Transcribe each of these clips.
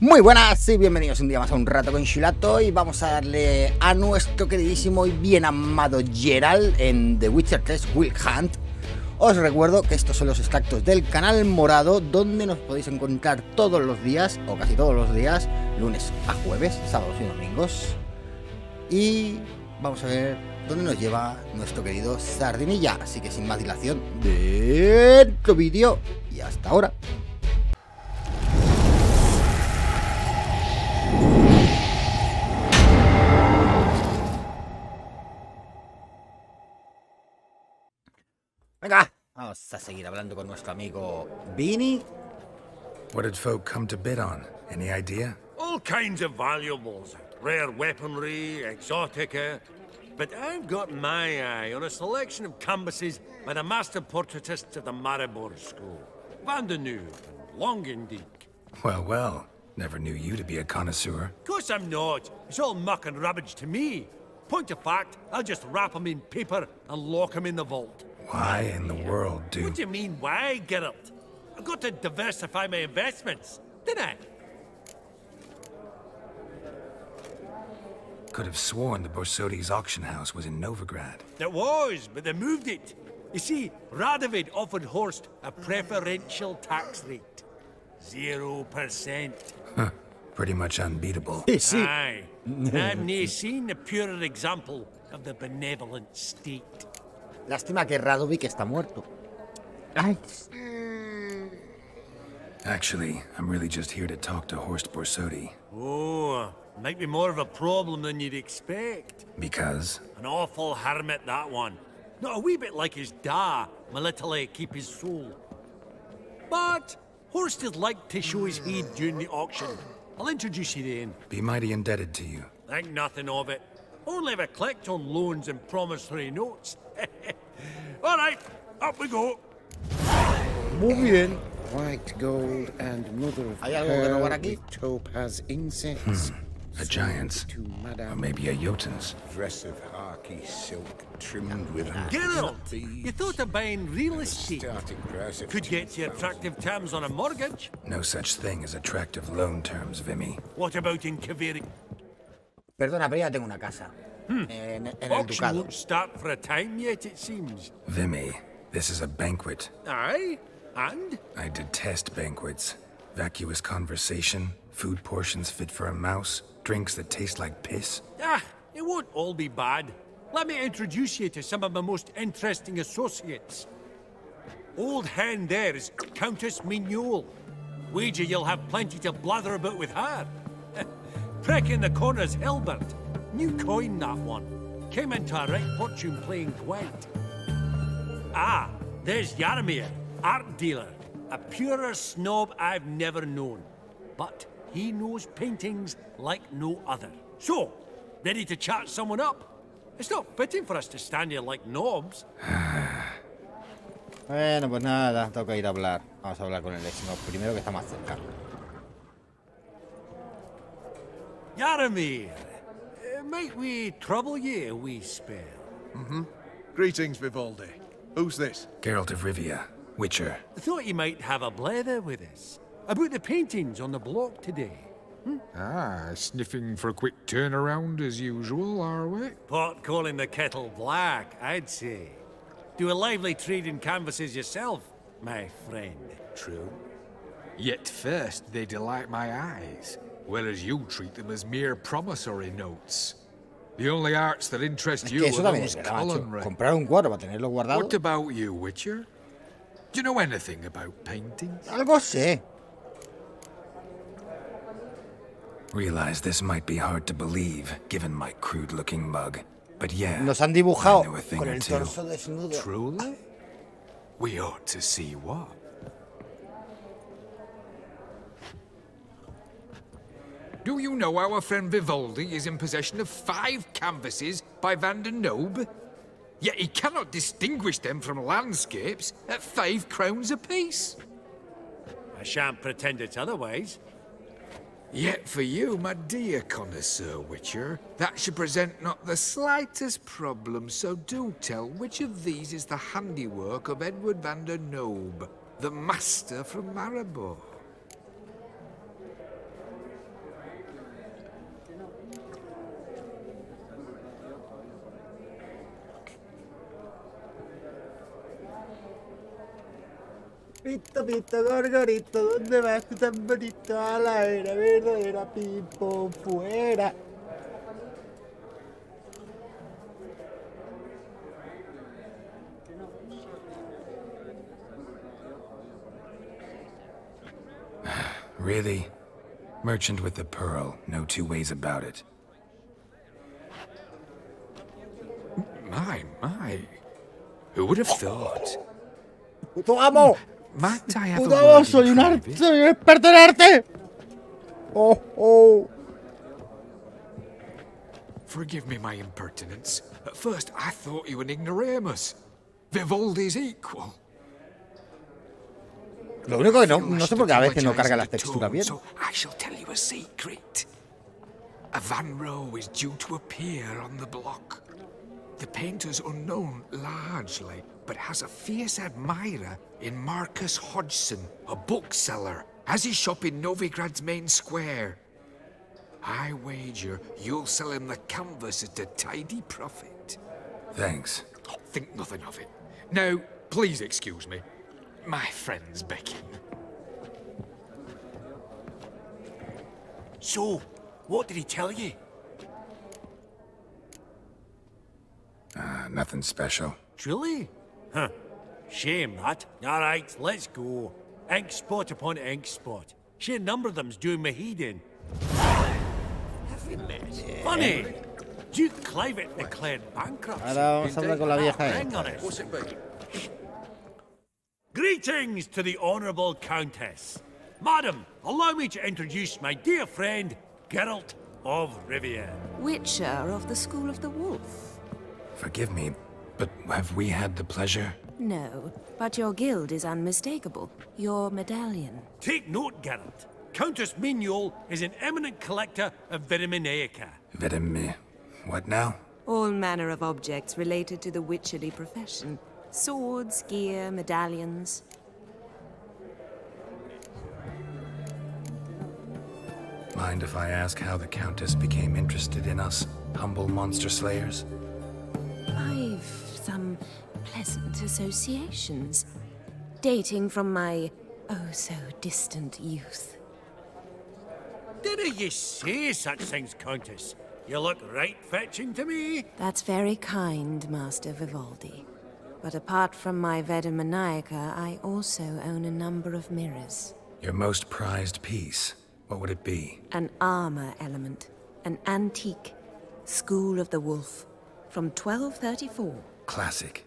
Muy buenas y bienvenidos un día más a Un Rato con Chilato. Y vamos a darle a nuestro queridísimo y bien amado Geralt en The Witcher 3 Wild Hunt. Os recuerdo que estos son los extractos del canal morado, donde nos podéis encontrar todos los días, o casi todos los días, lunes a jueves, sábados y domingos. Y vamos a ver dónde nos lleva nuestro querido Sardinilla. Así que sin más dilación, dentro vídeo y hasta ahora. Venga, vamos a seguir hablando con nuestro amigo Vini. What did folk come to bid on? Any idea? All kinds of valuables. Rare weaponry, exotica. But I've got my eye on a selection of canvases by the master portraitists of the Maribor School. Van de Neuve and Longendijk. Well, well. Never knew you to be a connoisseur. Of course I'm not. It's all muck and rubbish to me. Point of fact, I'll just wrap them in paper and lock them in the vault. Why in the world do... What do you mean, why, Geralt? I've got to diversify my investments, didn't I? Could have sworn the Borsodi's auction house was in Novigrad. It was, but they moved it. You see, Radovid offered Horst a preferential tax rate. 0%. Huh. Pretty much unbeatable. Aye. I've never seen a purer example of the benevolent state. Lástima que Radovid está muerto. Ay. Actually, I'm really just here to talk to Horst Borsodi. Oh, might be more of a problem than you'd expect. Because? An awful hermit, that one. Not a wee bit like his da, Melitele keep his soul. But Horst is like to show his head during the auction. I'll introduce you then. Be mighty indebted to you. Think nothing of it. Only ever collect on loans and promissory notes. All right, up we go. Muy bien. White gold and mother of ¿Hay algo que robar pearl aquí? with topaz insects. A giant's. To Or Madame. maybe a Jotun's. Dress of harky silk trimmed with Geralt, you thought of buying real estate. starting price of Could get you attractive terms on a mortgage. No such thing as attractive loan terms, Vimy. What about in Kaveri? Perdona, pero ya tengo una casa. En el Auction ducado. won't start for a time yet, it seems. Vimy, this is a banquet. Aye, and? I detest banquets. Vacuous conversation, food portions fit for a mouse, drinks that taste like piss. Ah, it won't all be bad. Let me introduce you to some of my most interesting associates. Old hen there is Countess Mignol. Wager you'll have plenty to blather about with her. Prick in the corner's Hilbert. New coin, that one. Came into a right fortune playing Gwent. Ah, there's Jaromir, art dealer. A purer snob I've never known. But he knows paintings like no other. So, ready to chat someone up? It's not fitting for us to stand here like knobs. Bueno, pues nada, toca ir a hablar. Vamos a hablar con el ex-nob primero, que está más cerca. Jaromir, might we trouble ye a wee spell? Greetings, Vivaldi. Who's this? Geralt of Rivia, Witcher. Thought you might have a blather with us. About the paintings on the block today. Ah, sniffing for a quick turnaround as usual, are we? Pot calling the kettle black, I'd say. Do a lively trade in canvases yourself, my friend. true. Yet first they delight my eyes, whereas you treat them as mere promissory notes. The only arts that interest Es you que eso are también those es verdad, macho. culinary. Comprar un cuadro para tenerlo guardado. What about you, Witcher? Do you know anything about paintings? Algo sé. Realize this might be hard to believe, given my crude-looking mug. But yeah, Nos han I dibujado know a thing con or el two. torso desnudo. Truly? We ought to see what. Do you know our friend Vivaldi is in possession of 5 canvases by Van der Noob? Yet he cannot distinguish them from landscapes at 5 crowns apiece. I shan't pretend it's otherwise. Yet for you, my dear connoisseur Witcher, that should present not the slightest problem, so do tell which of these is the handiwork of Edward van der Noob, the master from Maribor. Pito, pito, gorgorito, ¿dónde vas tú tan bonito? A la era verdadera, pipo, fuera. Really? Merchant with the pearl, no two ways about it. My. Who would have thought? ¡Puto amo! Might I have a ¡Puto amo! word ¡Soy in un private? soy un experto en arte! ¡Oh, oh! Forgive me my impertinence. At first, I thought you an ignoramus. Vivaldi's equal. Lo único que no sé por qué a veces no carga las texturas bien. So I shall tell you a secret. A Van Row is due to appear on the block. The painter's unknown largely, but has a fierce admirer in Marcus Hodgson, a bookseller, has his shop in Novigrad's main square. I wager you'll sell him the canvas at a tidy profit. Thanks. Oh, think nothing of it. Now, please excuse me. My friend's beckon. So, what did he tell you? Nothing special. Truly? Huh. Shame that. Alright, let's go. Ink spot upon ink spot. Sheer number of them's doing my head in. Funny! Duke Clivet declared bankruptcy. Ahora vamos a hablar con la vieja Hang on esta. it. Greetings to the Honourable Countess. Madam, allow me to introduce my dear friend, Geralt of Rivia. Witcher of the School of the Wolf. Forgive me, but have we had the pleasure? No, but your guild is unmistakable. Your medallion. Take note, Geralt. Countess Merigold is an eminent collector of vitaminaica. What now? All manner of objects related to the witcherly profession. Swords, gear, medallions. Mind if I ask how the Countess became interested in us, humble monster slayers? I've some pleasant associations, dating from my oh-so-distant youth. Didn't you say such things, Countess? You look right fetching to me. That's very kind, Master Vivaldi. But apart from my Vedamaniaca, I also own a number of mirrors. Your most prized piece, what would it be? An armor element. An antique. School of the Wolf. From 1234. Classic.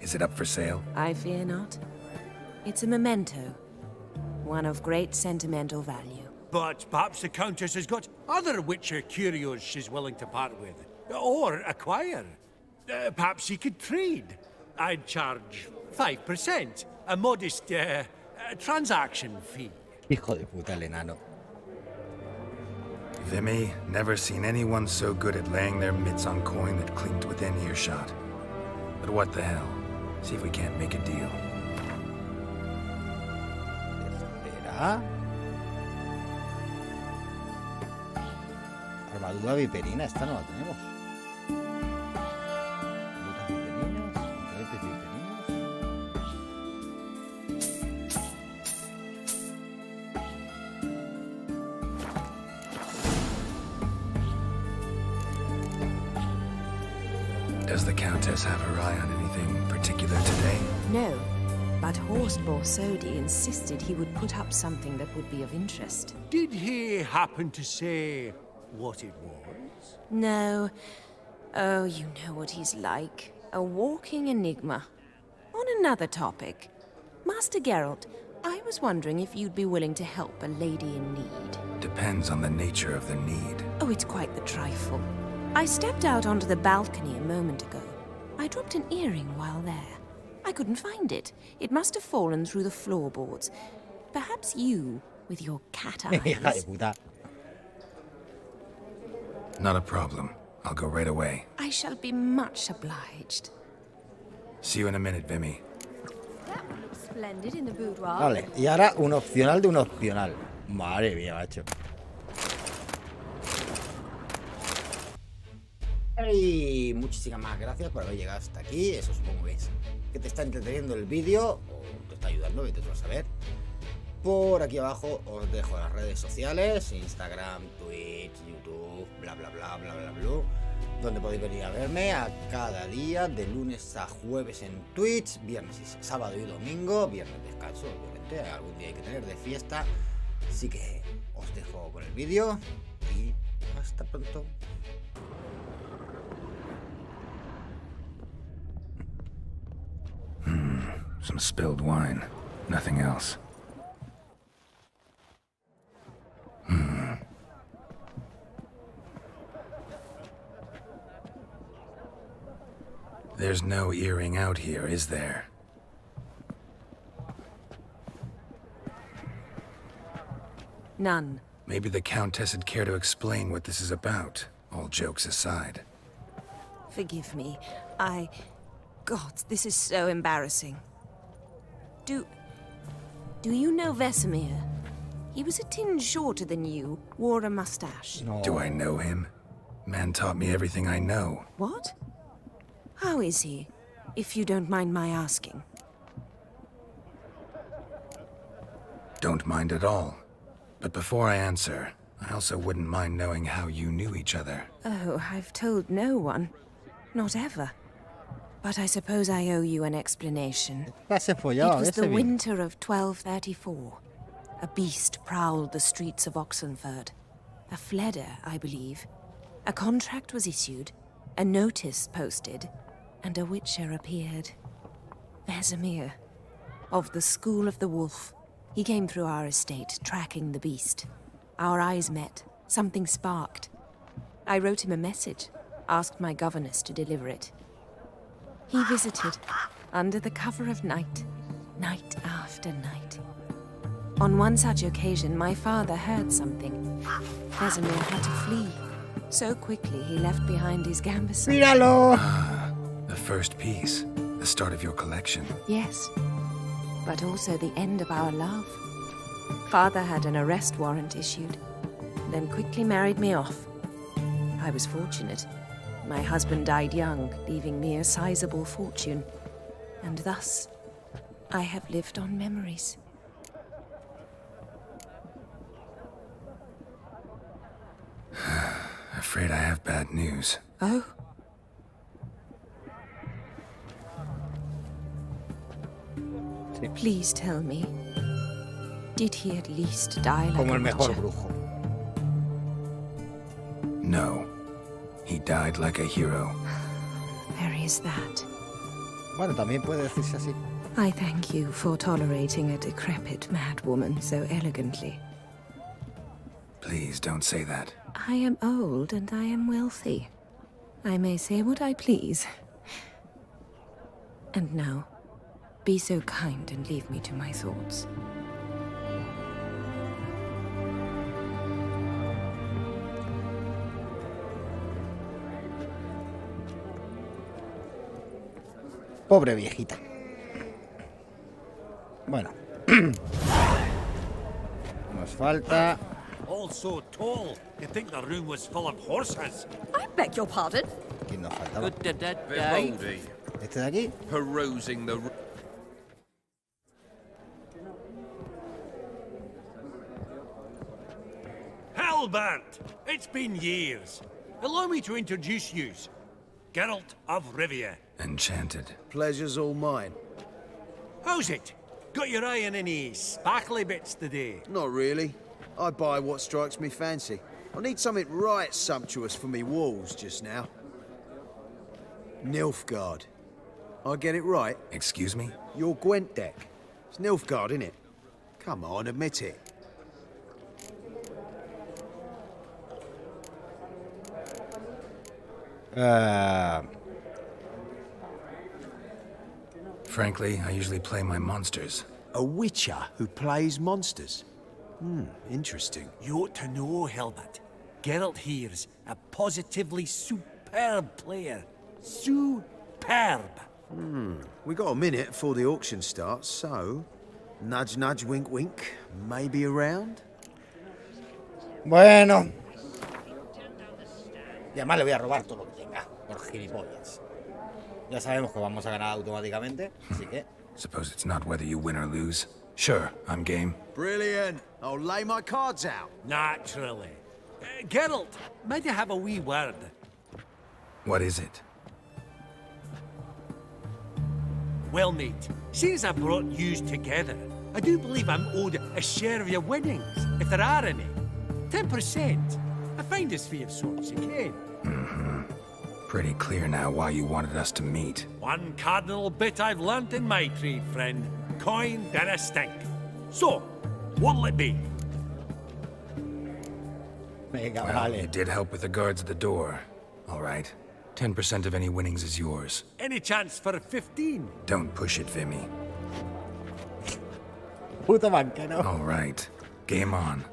Is it up for sale? I fear not. It's a memento. One of great sentimental value. But perhaps the Countess has got other Witcher curios she's willing to part with. Or acquire. Perhaps you could trade. I'd charge 5%. A modest transaction fee. Hijo de puta, el enano. Vimy, never seen anyone so good at laying their mitts on coin that clinked within earshot. But what the hell? See if we can't make a deal. Espera. Armadura viperina, esta no la tenemos. Botas viperinas, pantaletes viperinos. Does the Countess have her eye on anything particular today? No, but Horst Borsodi insisted he would put up something that would be of interest. Did he happen to say what it was? No. Oh, you know what he's like. A walking enigma. On another topic. Master Geralt, I was wondering if you'd be willing to help a lady in need. Depends on the nature of the need. Oh, it's quite the trifle. I stepped out onto the balcony a moment ago. I dropped an earring while there. I couldn't find it. It must have fallen through the floorboards. Perhaps you, with your cat Hija de eyes... puta. Not a problem. I'll go right away. I shall be much obliged. See you in a minute, Vimy. That would look splendid in the boudoir. Vale, y ahora un opcional de un opcional. Madre mía, macho. Y muchísimas gracias por haber llegado hasta aquí. Eso supongo que te está entreteniendo el vídeo o te está ayudando, vete tú a saber. Por aquí abajo os dejo las redes sociales, Instagram, Twitch, YouTube, bla bla bla bla bla bla, donde podéis venir a verme a cada día, de lunes a jueves en Twitch, viernes y sábado y domingo, viernes descanso, obviamente, algún día hay que tener de fiesta. Así que os dejo con el vídeo y hasta pronto. Some spilled wine. Nothing else. There's no earring out here, is there? None. Maybe the Countess would care to explain what this is about, all jokes aside. Forgive me. God, this is so embarrassing. Do you know Vesemir? He was a tinge shorter than you, wore a mustache. No. Do I know him? Man taught me everything I know. What? How is he, if you don't mind my asking? Don't mind at all. But before I answer, I also wouldn't mind knowing how you knew each other. Oh, I've told no one. Not ever. But I suppose I owe you an explanation. It was the winter of 1234. A beast prowled the streets of Oxenford. A fledder, I believe. A contract was issued, a notice posted, and a witcher appeared. Vesemir, of the School of the Wolf. He came through our estate, tracking the beast. Our eyes met. Something sparked. I wrote him a message, asked my governess to deliver it. He visited, under the cover of night, night after night. On one such occasion, my father heard something. Vesemir had to flee. So quickly, he left behind his gambeson. ¡Míralo! Ah, the first piece. The start of your collection. Yes, but also the end of our love. Father had an arrest warrant issued, then quickly married me off. I was fortunate. My husband died young, leaving me a sizable fortune. And thus, I have lived on memories. Afraid I have bad news. Oh? Please tell me, did he at least die like Como el a mejor witcher? brujo. No. He died like a hero. There is that. Bueno, también puede decirse así. I thank you for tolerating a decrepit madwoman so elegantly. Please don't say that. I am old and I am wealthy. I may say what I please. And now, be so kind and leave me to my thoughts. Pobre viejita. Bueno. Nos falta... All so tall, you'd think the room was full of horses. I beg your pardon? ¿Quién nos faltaba? Vivaldi, ¿Este de aquí? perusing the... Hellbent! It's been years. Allow me to introduce yous. Geralt of Rivia. Enchanted. Pleasure's all mine. How's it? Got your eye on any sparkly bits today? Not really. I buy what strikes me fancy. I need something right sumptuous for me walls just now. Nilfgaard. I get it right? Excuse me? Your Gwent deck. It's Nilfgaard, innit? Come on, admit it. Frankly, I usually play my monsters. A witcher who plays monsters? Interesting. You ought to know, Hellbent. Geralt here's a positively superb player. Superb! We got a minute before the auction starts, so... Nudge, nudge, wink, wink. Maybe around? Bueno. Y además le voy a robar todo lo que tenga, por gilipollas. Ya sabemos que vamos a ganar automáticamente, así que... Suppose it's not whether you win or lose. Sure, I'm game. Brilliant. I'll lay my cards out. Naturally. Geralt, might you have a wee word? What is it? Well, mate, seeing as I brought yous together, I do believe I'm owed a share of your winnings, if there are any. 10%. A finder's fee of sorts, you can. Pretty clear now why you wanted us to meet. One cardinal bit I've learnt in my trade, friend. Coin dinna stink. So, what'll it be? Venga, Well, vale. you did help with the guards at the door. All right. 10% of any winnings is yours. Any chance for a 15? Don't push it, Vimy. Puto banquero. All right. Game on.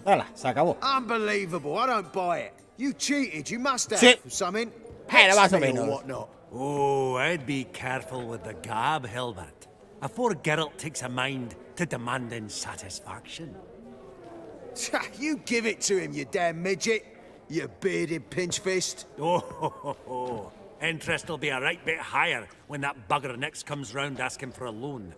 Hala, se acabó. Unbelievable. I don't buy it. You cheated. You must have. Sí. Something. Era más o Hex me menos. or whatnot. Oh, I'd be careful with the gab, Hilbert. Afore Geralt takes a mind to demanding satisfaction. You give it to him, you damn midget. You bearded pinchfist. Oh, interest will be a right bit higher when that bugger next comes round asking for a loan.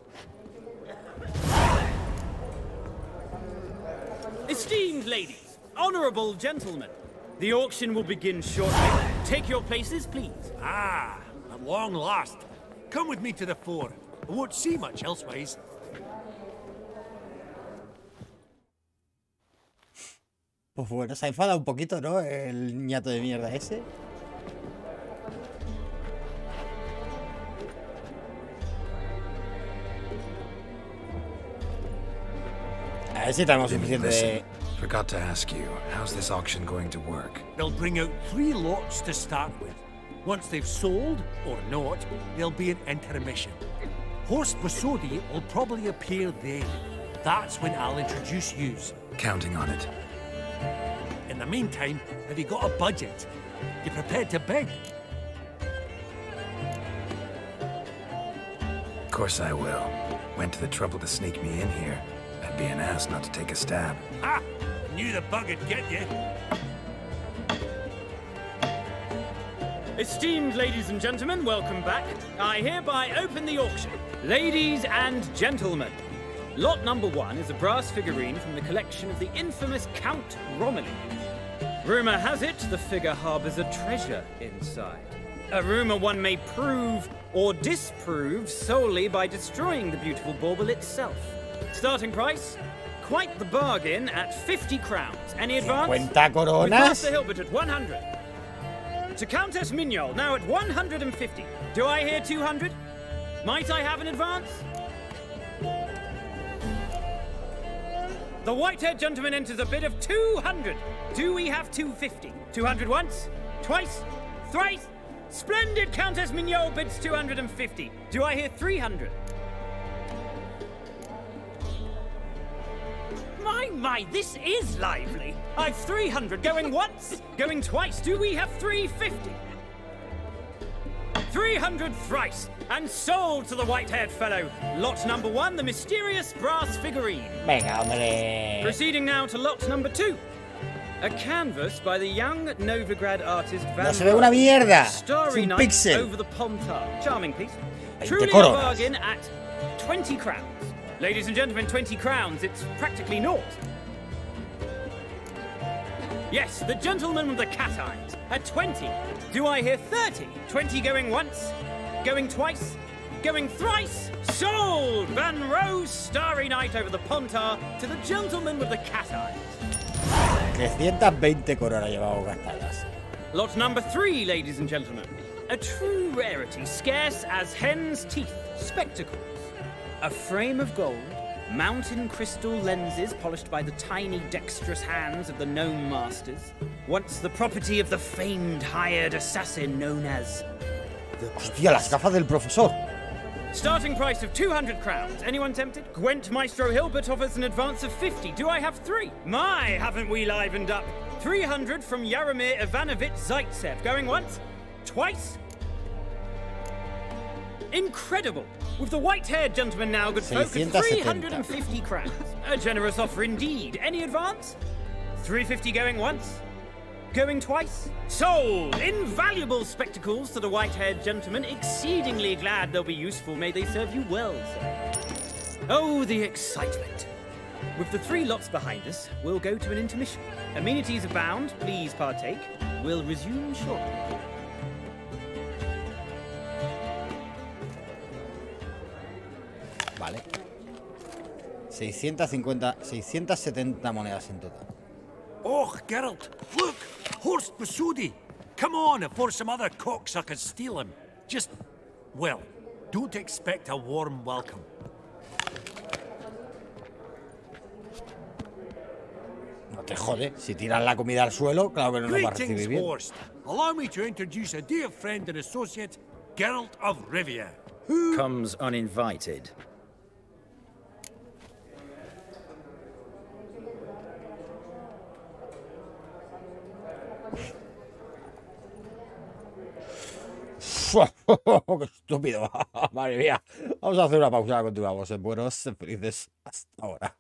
Esteemed ladies, honorable gentlemen, the auction will begin shortly. Take your places, please. Ah, at long last. Come with me to the fore. I won't see much elsewise. Pues bueno, se ha enfadado un poquito, ¿no? El ñato de mierda ese. A ver si tenemos suficiente de... Forgot to ask you, how's this auction going to work? They'll bring out 3 lots to start with. Once they've sold, or not, there'll be an intermission. Horst Basodi will probably appear then. That's when I'll introduce yous. Counting on it. In the meantime, have you got a budget? You prepared to bid? Of course I will. Went to the trouble to sneak me in here. I'd be an ass not to take a stab. Ha! Knew the bug would get you. Esteemed ladies and gentlemen, welcome back. I hereby open the auction. Ladies and gentlemen, lot number 1 is a brass figurine from the collection of the infamous Count Romilly. Rumor has it the figure harbors a treasure inside. A rumor one may prove or disprove solely by destroying the beautiful bauble itself. Starting price? Quite the bargain at 50 crowns. Any advance? 50 coronas. With Master Hilbert at 100. To Countess Merigold, now at 150. Do I hear 200? Might I have an advance? The white-haired gentleman enters a bid of 200. Do we have 250? 200 once? Twice? Thrice? Splendid Countess Merigold bids 250. Do I hear 300? My, this is lively. I've 300 going once, going twice. Do we have 350? 300 thrice, and sold to the white-haired fellow. Lot number 1, the mysterious brass figurine. Venga, hombre. Proceeding now to lot number 2. A canvas by the young Novigrad artist Van No se ve una mierda. Starry Es un Night pixel. over the Pontar. Charming piece. 20 Truly a coronas. bargain at 20 crowns. Ladies and gentlemen, 20 crowns. It's practically naught. Yes, the gentleman with the cat eyes at 20. Do I hear 30? 20 going once, going twice, going thrice. Sold! Van Rose Starry Night over the Pontar to the gentleman with the cat eyes. 320 coronas llevamos gastadas. Lot number 3, ladies and gentlemen. A true rarity, scarce as hen's teeth. Spectacles. A frame of gold, mountain crystal lenses polished by the tiny, dexterous hands of the gnome masters. Once the property of the famed hired assassin known as the Hostia, las gafas del profesor. Starting price of 200 crowns. Anyone tempted? Gwent Maestro Hilbert offers an advance of 50. Do I have 3? My, haven't we livened up? 300 from Yaromir Ivanovich Zaitsev. Going once? Twice? Incredible! With the white-haired gentleman now, good folk, at 350 crowns. A generous offer indeed. Any advance? 350 going once? Going twice? Sold! Invaluable spectacles to the white-haired gentleman. Exceedingly glad they'll be useful. May they serve you well, sir. Oh, the excitement. With the 3 lots behind us, we'll go to an intermission. Amenities abound. Please partake. We'll resume shortly. Vale. 670 monedas en total. Oh, Geralt, look! Horst Basudi! Come on, before some other cocksuckers steal him. Just, well, don't expect a warm welcome. No te jode, si tiras la comida al suelo, claro que no nos va a recibir bien. Horst. Allow me to introduce a dear friend and associate, Geralt of Rivia. Comes uninvited. ¡Qué estúpido! Madre mía. Vamos a hacer una pausa y continuamos en buenos, felices hasta ahora.